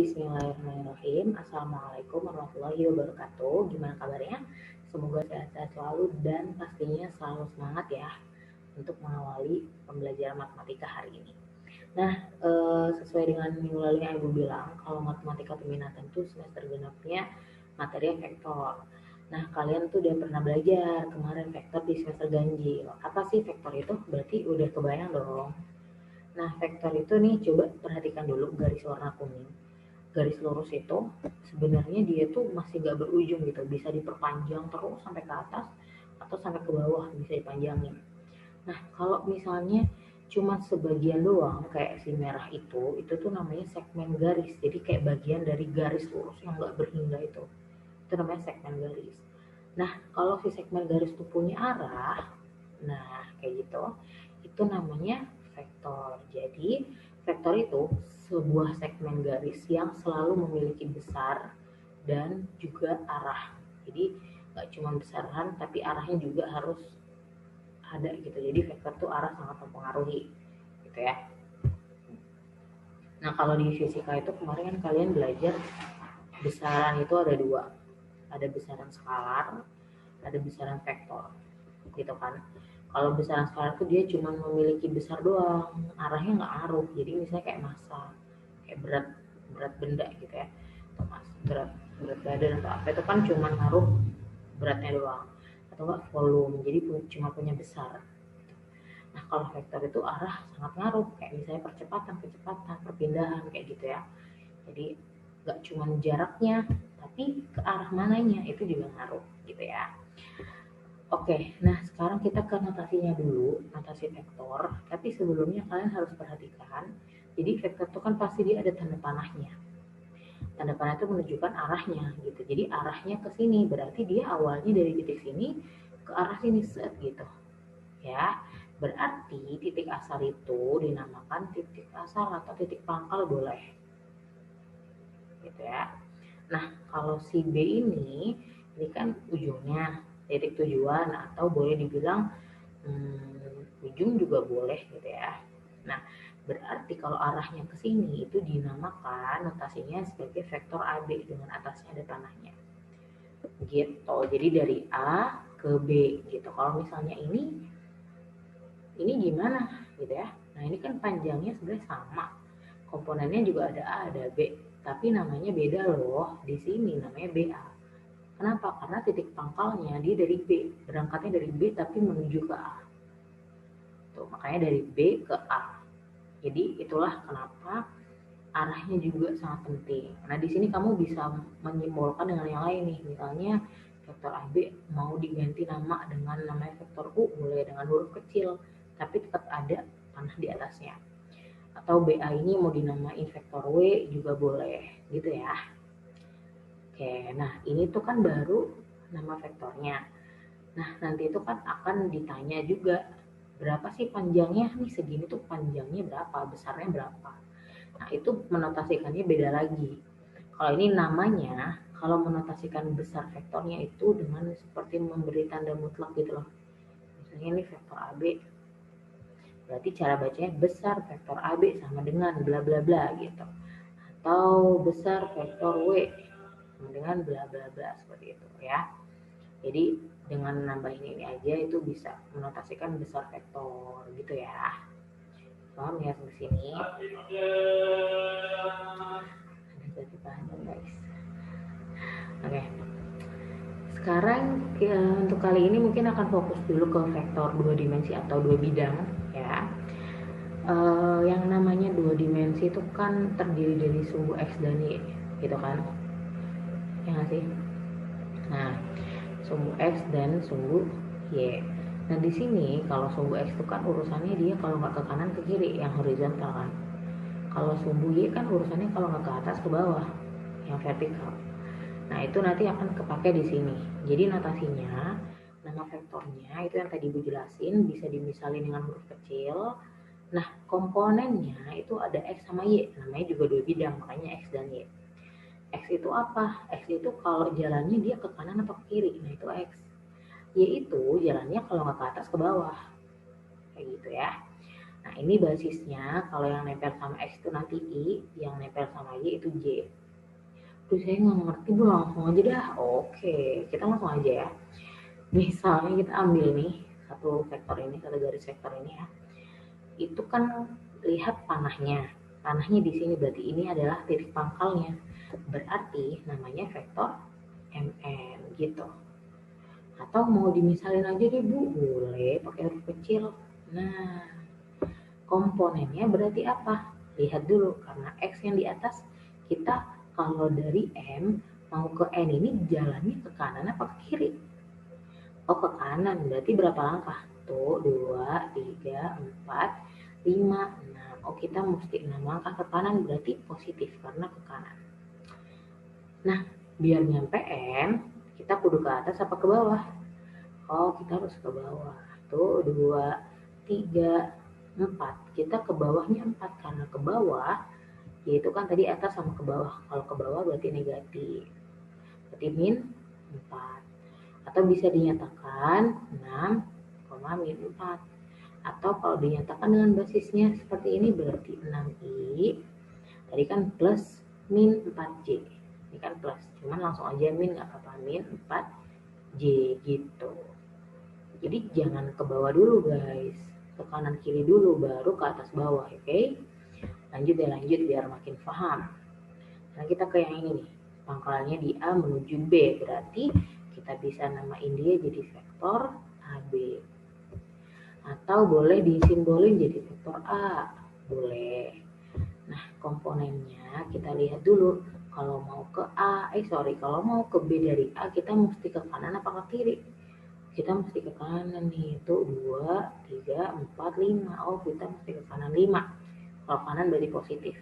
Bismillahirrahmanirrahim. Assalamualaikum warahmatullahi wabarakatuh. Gimana kabarnya? Semoga sehat-sehat selalu dan pastinya selalu semangat ya untuk mengawali pembelajaran matematika hari ini. Nah, sesuai dengan minggu lalu yang Ibu bilang, kalau matematika peminatan itu semester genapnya materi vektor. Nah, kalian tuh udah pernah belajar kemarin vektor di semester ganjil. Apa sih vektor itu? Berarti udah kebayang dong. Nah, vektor itu nih coba perhatikan dulu garis warna kuning. Garis lurus itu sebenarnya dia tuh masih gak berujung gitu, bisa diperpanjang terus sampai ke atas atau sampai ke bawah bisa dipanjangin. Nah, kalau misalnya cuma sebagian doang kayak si merah itu tuh namanya segmen garis. Jadi kayak bagian dari garis lurus yang gak berhingga itu namanya segmen garis. Nah, kalau si segmen garis itu punya arah, nah kayak gitu, itu namanya vektor. Jadi vektor itu sebuah segmen garis yang selalu memiliki besar dan juga arah. Jadi nggak cuma besaran tapi arahnya juga harus ada gitu. Jadi vektor itu arah sangat mempengaruhi gitu ya. Nah, kalau di fisika itu kemarin kan kalian belajar besaran itu ada dua. Ada besaran skalar, ada besaran vektor gitu kan. Kalau besaran skalar itu dia cuma memiliki besar doang, arahnya nggak ngaruh. Jadi misalnya kayak massa, kayak berat benda gitu ya, atau berat badan atau apa itu kan cuma ngaruh beratnya doang, atau enggak volume, jadi cuma punya besar. Nah, kalau vektor itu arah sangat ngaruh, kayak misalnya kecepatan, perpindahan kayak gitu ya. Jadi nggak cuma jaraknya, tapi ke arah mananya itu juga ngaruh gitu ya. Oke, nah sekarang kita ke notasinya dulu, notasi vektor. Tapi sebelumnya kalian harus perhatikan, jadi vektor itu kan pasti dia ada tanda panahnya. Tanda panah itu menunjukkan arahnya gitu. Jadi arahnya ke sini, berarti dia awalnya dari titik sini ke arah sini set gitu. Ya, berarti titik asal itu dinamakan titik asal atau titik pangkal boleh. Gitu ya. Nah, kalau si B ini kan ujungnya titik tujuan atau boleh dibilang ujung juga boleh gitu ya. Nah, berarti kalau arahnya ke sini itu dinamakan notasinya sebagai vektor AB dengan atasnya ada panahnya. Gitu. Jadi dari A ke B gitu. Kalau misalnya ini gimana gitu ya. Nah, ini kan panjangnya sebenarnya sama. Komponennya juga ada A, ada B, tapi namanya beda loh. Di sini namanya BA. Kenapa? Karena titik pangkalnya dia dari B, berangkatnya dari B tapi menuju ke A. Tuh, makanya dari B ke A. Jadi itulah kenapa arahnya juga sangat penting. Nah, di sini kamu bisa menyimbolkan dengan yang lain nih. Misalnya vektor AB mau diganti nama dengan namanya vektor U, mulai dengan huruf kecil, tapi tetap ada panah di atasnya. Atau BA ini mau dinamain vektor W juga boleh, gitu ya. Oke, nah ini tuh kan baru nama vektornya. Nah, nanti itu kan akan ditanya juga, berapa sih panjangnya? Nih segini tuh panjangnya berapa, besarnya berapa. Nah, itu menotasikannya beda lagi. Kalau ini namanya, kalau menotasikan besar vektornya itu dengan seperti memberi tanda mutlak gitu loh. Misalnya ini vektor AB, berarti cara bacanya besar vektor AB sama dengan bla bla bla gitu. Atau besar vektor W sama dengan bla bla bla seperti itu ya. Jadi dengan nambahin ini aja itu bisa menotasikan besar vektor gitu ya. Paham ya sampai sini? Ada panjang guys. Oke. Sekarang ya, untuk kali ini mungkin akan fokus dulu ke vektor dua dimensi atau dua bidang ya. Yang namanya dua dimensi itu kan terdiri dari sumbu X dan Y gitu kan. Ya nggak sih? Nah, sumbu X dan sumbu Y. Nah, di sini kalau sumbu X itu kan urusannya dia kalau nggak ke kanan ke kiri yang horizontal kan. Kalau sumbu Y kan urusannya kalau nggak ke atas ke bawah yang vertikal. Nah, itu nanti akan kepake di sini. Jadi notasinya, nama vektornya itu yang tadi Ibu jelasin bisa dimisalin dengan huruf kecil. Nah, komponennya itu ada X sama Y, namanya juga dua bidang, makanya X dan Y. X itu apa? X itu kalau jalannya dia ke kanan atau ke kiri, nah itu X. Y itu jalannya kalau nggak ke atas ke bawah, kayak gitu ya. Nah ini basisnya, kalau yang nempel sama X itu nanti I, yang nempel sama Y itu J. Terus saya nggak ngerti bu, langsung aja dah. Oke, kita langsung aja ya. Misalnya kita ambil nih satu vektor ini, satu garis vektor ini ya. Itu kan lihat panahnya. Panahnya di sini berarti ini adalah titik pangkalnya. Berarti namanya vektor MN gitu. Atau mau dimisalin aja deh bu, boleh pakai huruf kecil. Nah, komponennya berarti apa? Lihat dulu, karena X yang di atas, kita kalau dari M mau ke N ini jalannya ke kanan apa ke kiri? Oh ke kanan, berarti berapa langkah? Tuh, 2, 3, 4, 5, 6. Oh kita mesti 6 langkah ke kanan, berarti positif karena ke kanan. Nah, biar nyampe N, kita kudu ke atas apa ke bawah? Oh kita harus ke bawah. Tuh, 2, 3, 4. Kita ke bawahnya 4, karena ke bawah yaitu kan tadi atas sama ke bawah. Kalau ke bawah berarti negatif. Berarti min 4. Atau bisa dinyatakan 6, min 4. Atau kalau dinyatakan dengan basisnya seperti ini berarti 6i. Tadi kan plus min 4j. Ini kan plus. Cuman langsung aja min nggak apa-apa, min 4j gitu. Jadi jangan ke bawah dulu guys. Ke kanan kiri dulu baru ke atas bawah, oke? Lanjut biar makin paham. Nah kita ke yang ini nih, pangkalnya di A menuju B, berarti kita bisa namain dia jadi vektor AB. Atau boleh disimbolin jadi vektor A, boleh. Nah komponennya kita lihat dulu, kalau mau ke kalau mau ke B dari A kita mesti ke kanan apa ke kiri? Kita mesti ke kanan nih, itu 2, 3, 4, 5. Oh kita mesti ke kanan 5. Kalau kanan berarti positif.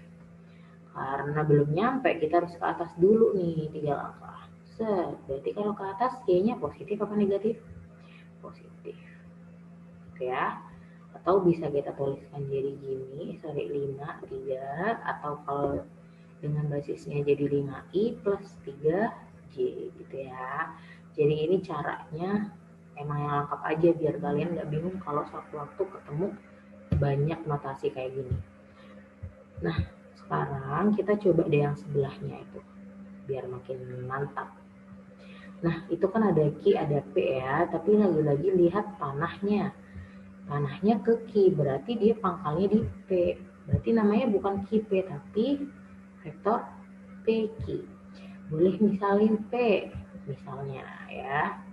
Karena belum nyampe, kita harus ke atas dulu nih 3 langkah. Berarti kalau ke atas Y-nya positif apa negatif? Positif. Oke ya. Atau bisa kita tuliskan jadi gini, 5, 3. Atau kalau dengan basisnya jadi 5i plus 3j gitu ya. Jadi ini caranya emang yang lengkap aja biar kalian gak bingung kalau sewaktu-waktu ketemu banyak notasi kayak gini. Nah, sekarang kita coba deh yang sebelahnya itu, biar makin mantap. Nah, itu kan ada Q, ada P ya, tapi lagi-lagi lihat panahnya. Panahnya ke Q, berarti dia pangkalnya di P. Berarti namanya bukan QP, tapi vektor PQ. Boleh misalin P, misalnya ya.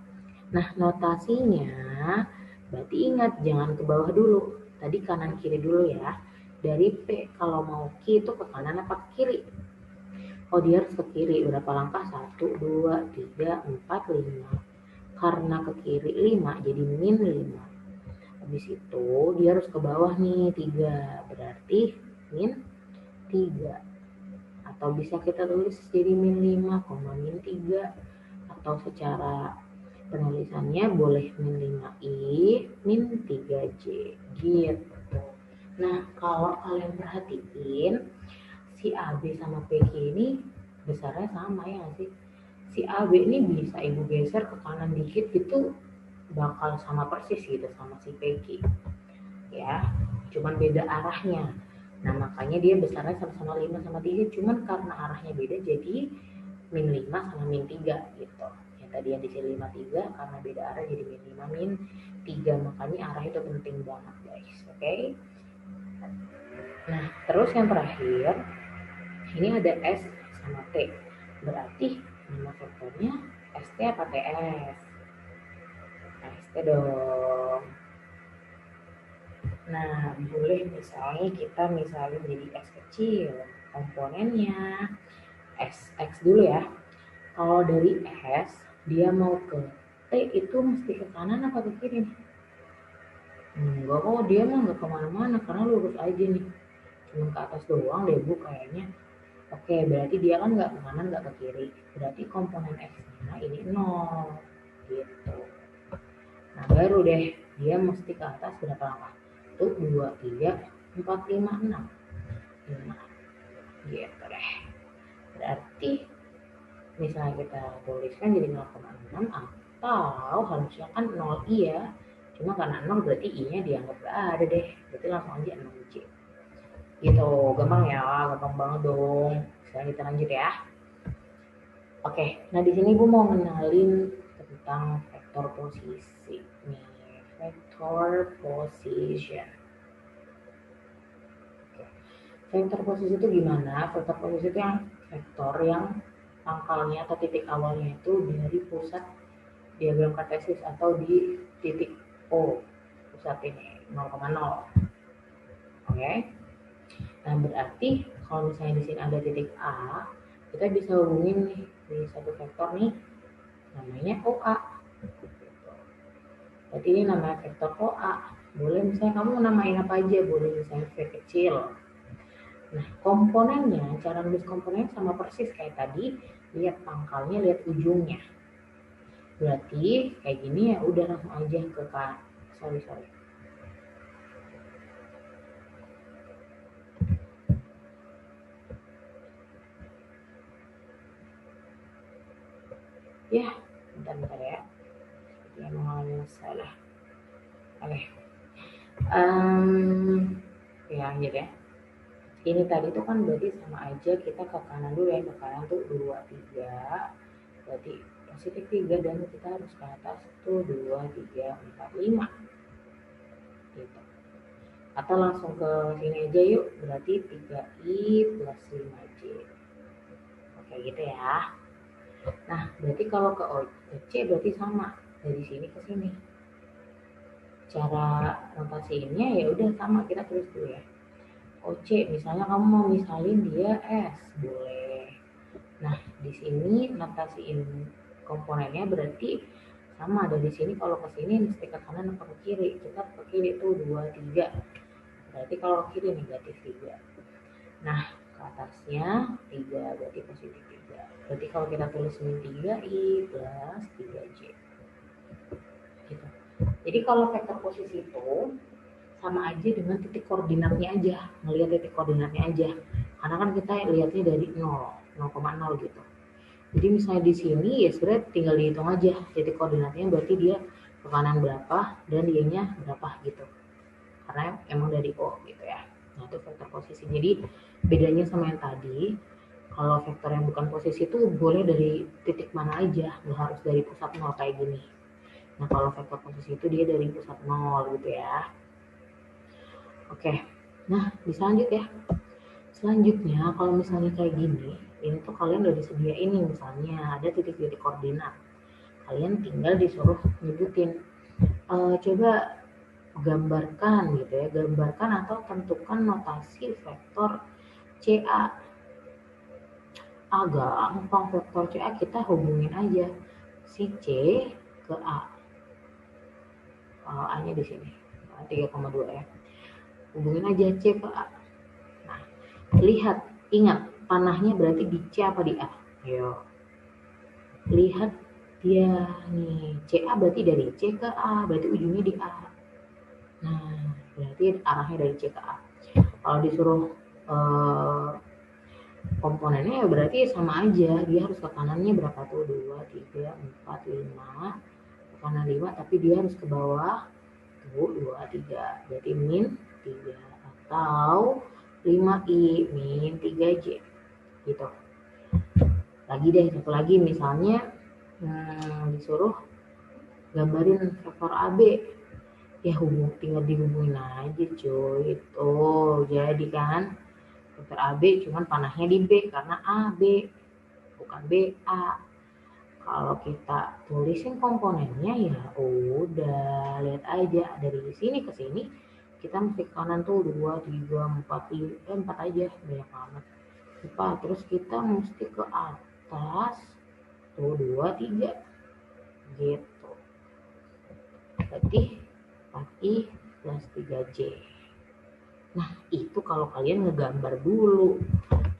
Nah, notasinya, berarti ingat jangan ke bawah dulu. Tadi kanan kiri dulu ya. Dari P, kalau mau Q itu ke kanan apa ke kiri? Oh dia harus ke kiri, berapa langkah? 1, 2, 3, 4, 5. Karena ke kiri 5, jadi min 5. Habis itu dia harus ke bawah nih 3, berarti min 3. Atau bisa kita tulis jadi min 5, min 3. Atau secara penulisannya boleh min 5i, min 3j gitu. Nah, kalau kalian perhatiin, si AB sama PQ ini besarnya sama ya sih? Si AB ini bisa ibu geser ke kanan dikit gitu, bakal sama persis gitu sama si PQ. Ya, cuman beda arahnya. Nah, makanya dia besarnya sama-sama 5 sama 3, cuman karena arahnya beda jadi min 5 sama min 3 gitu. Yang tadi yang di sini 5, 3, karena beda arah jadi min 5, min 3. Makanya arah itu penting banget guys, oke? Nah, terus yang terakhir, ini ada S sama T. Berarti nama vektornya ST apa TS? ST dong. Nah, boleh misalnya kita misalin jadi S kecil. Komponennya X dulu ya. Kalau dari S, dia mau ke T itu mesti ke kanan apa ke kiri nih? Enggak kok, dia mah nggak kemana-mana karena lurus aja nih. Cuma ke atas doang deh bu kayaknya. Oke, berarti dia kan nggak ke kanan nggak ke kiri. Berarti komponen X-nya ini 0 gitu. Nah baru deh dia mesti ke atas berapa langkah? Tuh 2, 3, 4, 5, 6. 5 gitu deh. Berarti misalnya kita tuliskan jadi 0,6 atau harusnya kan 0i ya. Cuma karena 0 berarti i-nya dianggap gak ada deh. berarti langsung aja 6C. Gitu, gampang ya, gampang banget dong. Sekarang kita lanjut ya. Oke, nah di sini gue mau kenalin tentang vektor posisi nih, vektor position. Oke. Vektor posisi itu gimana? Vektor posisi itu yang vektor yang pangkalnya atau titik awalnya itu dari pusat diagram kartesis atau di titik O, pusat ini 0,0. Oke. Nah berarti kalau misalnya di sini ada titik A, kita bisa hubungin nih di satu vektor nih namanya OA. Berarti ini namanya vektor OA. Boleh misalnya kamu namain apa aja, boleh misalnya V kecil. Nah komponennya, cara nulis komponennya sama persis kayak tadi. Lihat pangkalnya, lihat ujungnya. Berarti kayak gini ya udah langsung aja ke sorry. Ya, bentar ya. Ya mengalami masalah. Oke. Ya lanjut ya. Ini tadi tuh kan berarti sama aja kita ke kanan dulu ya, ke kanan tuh 2, 3. Berarti positif 3 dan kita harus ke atas tuh 2, 3, 4, 5. Gitu. Atau langsung ke sini aja yuk, berarti 3i plus 5j. Oke gitu ya. Nah berarti kalau ke C berarti sama dari sini ke sini. Cara notasiinnya ya udah sama, kita tulis dulu ya. OC misalnya kamu mau misalin dia S, boleh. Nah di sini notasiin komponennya berarti sama dari sini, kalau ke sini mesti ke kanan atau ke kiri. Kita ke kiri tuh 2, 3. Berarti kalau ke kiri negatif 3. Nah ke atasnya 3 berarti positif 3. Berarti kalau kita tulis ini 3i plus 3j. Gitu. Jadi kalau vektor posisi itu sama aja dengan titik koordinatnya aja, ngelihat titik koordinatnya aja. Karena kan kita lihatnya dari 0,0 gitu. Jadi misalnya di sini ya sebenarnya tinggal dihitung aja titik koordinatnya, berarti dia ke kanan berapa dan dianya berapa gitu. Karena emang dari O gitu ya. Nah itu vektor posisi. Jadi bedanya sama yang tadi, kalau vektor yang bukan posisi itu boleh dari titik mana aja, nggak harus dari pusat 0 kayak gini. Nah kalau vektor posisi itu dia dari pusat 0 gitu ya. Oke, nah bisa lanjut ya. Selanjutnya kalau misalnya kayak gini, ini tuh kalian udah disediain nih, misalnya ada titik-titik koordinat. Kalian tinggal disuruh nyebutin, coba gambarkan gitu ya, gambarkan atau tentukan notasi vektor CA. Gampang, vektor CA kita hubungin aja si C ke A. A-nya di sini 3,2 ya. Hubungin aja C ke A. Nah, lihat, ingat panahnya berarti di C apa di A? Ayo. Lihat dia nih, CA berarti dari C ke A, berarti ujungnya di A. Nah, berarti arahnya dari C ke A. Kalau disuruh komponennya ya berarti sama aja, dia harus ke kanannya berapa tuh? 2, 3, 4, 5. Ke kanan 5, tapi dia harus ke bawah tuh 2, 3. Berarti min 3 atau 5i min 3j gitu. Lagi deh satu lagi, misalnya disuruh gambarin vektor AB, ya tinggal dihubungin aja cuy. Itu jadi kan vektor AB cuman panahnya di B karena AB bukan BA. Kalau kita tulisin komponennya ya udah, lihat aja dari sini ke sini kita mesti ke kanan tuh 2, 3, 4, 4 aja, banyak banget. 4, terus kita mesti ke atas tuh 2, 3 gitu. Berarti 4i plus 3j. Nah itu kalau kalian ngegambar dulu.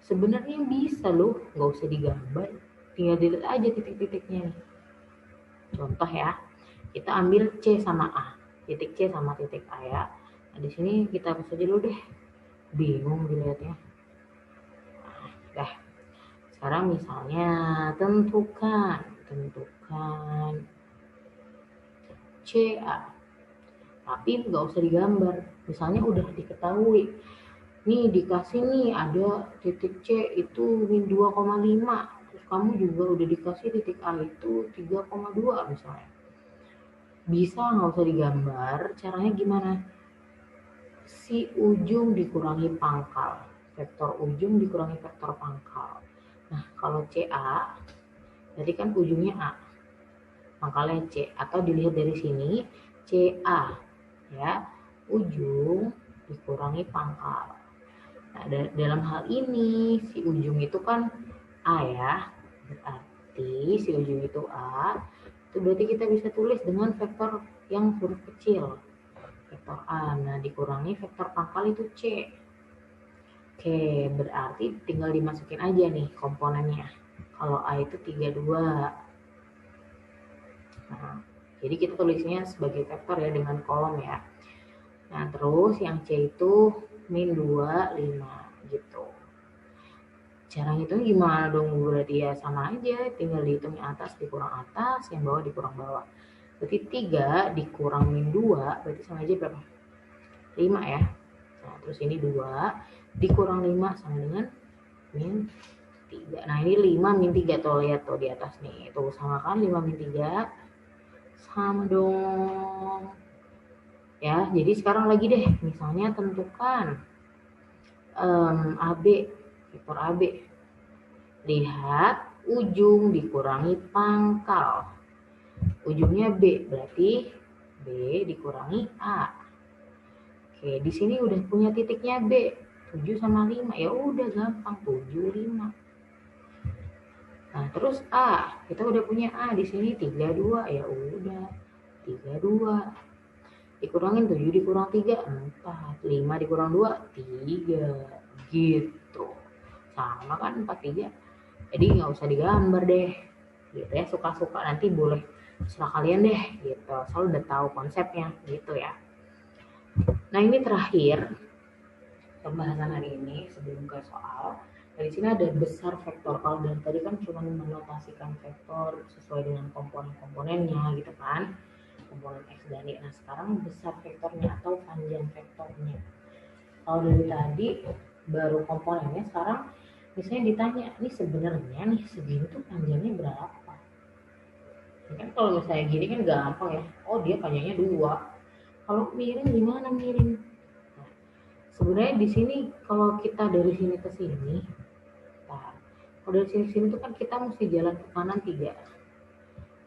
Sebenarnya bisa loh, nggak usah digambar, tinggal dilihat aja titik-titiknya nih. Contoh ya, kita ambil C sama A, titik C sama titik A ya. Nah di sini kita hapus aja dulu deh, bingung dilihatnya. Nah, sekarang misalnya tentukan CA. tapi nggak usah digambar. Misalnya udah diketahui nih, dikasih nih ada titik C itu min 2,5, terus kamu juga udah dikasih titik A itu 3,2 misalnya, bisa nggak usah digambar. Caranya gimana? Si ujung dikurangi pangkal, vektor ujung dikurangi vektor pangkal. Nah kalau CA berarti kan ujungnya A, pangkalnya C, atau dilihat dari sini CA ya, ujung dikurangi pangkal. Nah dalam hal ini si ujung itu kan A ya, berarti si ujung itu A, itu berarti kita bisa tulis dengan vektor yang huruf kecil, vektor A. Nah dikurangi vektor pangkal itu C. Oke, berarti tinggal dimasukin aja nih komponennya. Kalau A itu 32. Nah, jadi kita tulisnya sebagai vektor ya dengan kolom ya. Nah, terus yang C itu min 25 gitu. Cara ngitungnya gimana dong? Berarti ya sama aja, tinggal dihitung yang atas dikurang atas, yang bawah dikurang bawah. Berarti 3 dikurang min 2, berarti sama aja berapa? 5 ya. Nah, terus ini 2 dikurang 5 sama dengan min 3. Nah, ini 5 min 3 tuh, lihat tuh di atas nih. Tuh sama kan 5 min 3? Sama dong. Ya, jadi sekarang lagi deh, misalnya tentukan AB, vektor AB. Lihat ujung dikurangi pangkal. Ujungnya B, berarti B dikurangi A. Oke, di sini udah punya titiknya B, 7 sama 5. Ya udah gampang, 7, 5. Nah, terus A, kita udah punya A di sini 32, ya udah 32. Dikurangin 7 dikurang 3, 4. 5 dikurang 2, 3. Gitu. Sama kan 43. Jadi nggak usah digambar deh. Gitu ya, suka-suka nanti boleh serah kalian deh gitu. Selalu udah tahu konsepnya gitu ya. Nah, ini terakhir pembahasan hari ini sebelum ke soal. Dari sini ada besar vektor. Kalau dari tadi kan cuma menotasikan vektor sesuai dengan komponen-komponennya gitu kan, komponen X dan Y. Nah sekarang besar vektornya atau panjang vektornya. Kalau dari tadi baru komponennya, sekarang misalnya ditanya nih sebenarnya nih segini tuh panjangnya berapa. Kan kalau misalnya gini kan gampang ya, oh dia panjangnya 2. Kalau miring gimana miring? Nah, sebenarnya di sini kalau kita dari sini ke sini, nah, kalau dari sini ke sini tuh kan kita mesti jalan ke kanan 3,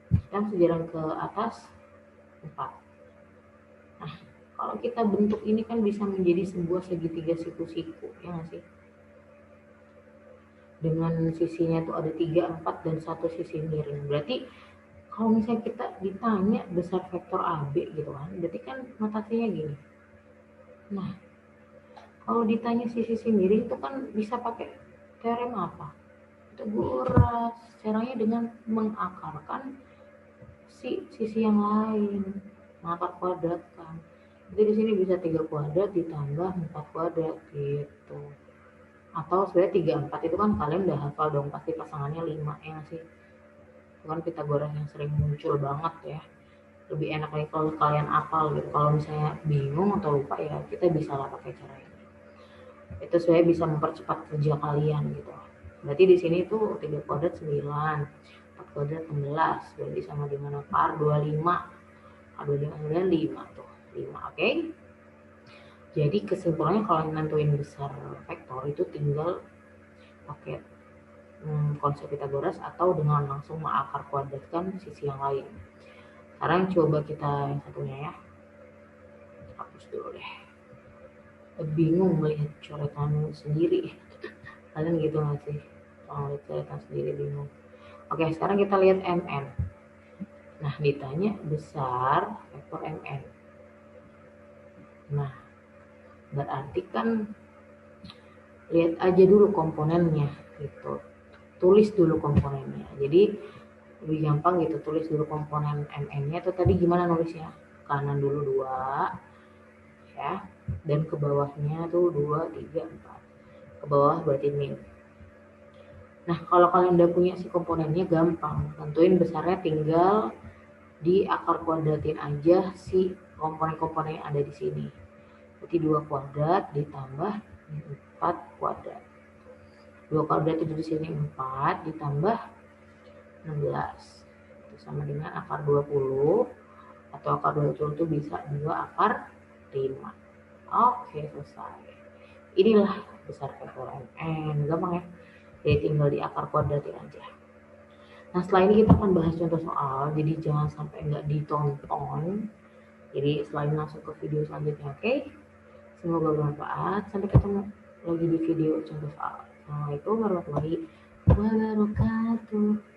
kita mesti jalan ke atas 4. Nah, kalau kita bentuk ini kan bisa menjadi sebuah segitiga siku-siku, ya nggak sih? Dengan sisinya tuh ada 3, 4, dan 1 sisi miring. Berarti kalau misalnya kita ditanya besar vektor AB gitu kan, berarti kan notasinya gini. Nah, kalau ditanya sisi miring itu kan bisa pakai teorem apa? Pythagoras. Caranya dengan mengakarkan sisi yang lain, mengakar kuadratkan. Jadi di sini bisa 3 kuadrat ditambah 4 kuadrat gitu. Atau sebenarnya 3, 4 itu kan kalian udah hafal dong, pasti pasangannya 5 ya sih. Itu kan Pythagoras yang sering muncul banget ya. Lebih enak lagi kalau kalian hafal gitu. Kalau misalnya bingung atau lupa ya kita bisa lah pakai cara ini. Itu sebenarnya bisa mempercepat kerja kalian gitu. Berarti di sini tuh 3 kuadrat 9, 4 kuadrat 16, berarti sama dengan akar 25. Akar 25 5 tuh, 5, oke? Jadi kesimpulannya kalau nentuin besar vektor itu tinggal pakai konsep Pythagoras atau dengan langsung mengakar kuadratkan sisi yang lain. Sekarang coba kita yang satunya ya. Hapus dulu deh. Bingung melihat coretan sendiri. Kalian gitu nggak sih? Kalau lihat coretan sendiri bingung. Oke, sekarang kita lihat MN. Nah, ditanya besar vektor MN. Nah, berarti kan lihat aja dulu komponennya gitu. Tulis dulu komponennya. Jadi lebih gampang gitu, tulis dulu komponen MN-nya. Itu tadi gimana nulisnya? Kanan dulu 2 ya, dan ke bawahnya tuh 2, 3, 4. Ke bawah berarti min. Nah, kalau kalian udah punya si komponennya gampang, tentuin besarnya tinggal di akar kuadratin aja si komponen-komponen yang ada di sini. Berarti 2 kuadrat ditambah 4 kuadrat. 2 kuadrat itu di sini 4 ditambah 16. Itu sama dengan akar 20 atau akar 20 itu bisa 2 akar 5. Oke, selesai. Inilah besar vektor Mn. Gampang ya. Jadi tinggal di akar kuadratin aja. Nah, setelah ini kita akan bahas contoh soal. Jadi jangan sampai nggak ditonton. Jadi setelah ini langsung ke video selanjutnya, oke? Semoga bermanfaat. Sampai ketemu lagi di video contoh soal. Assalamualaikum warahmatullahi wabarakatuh.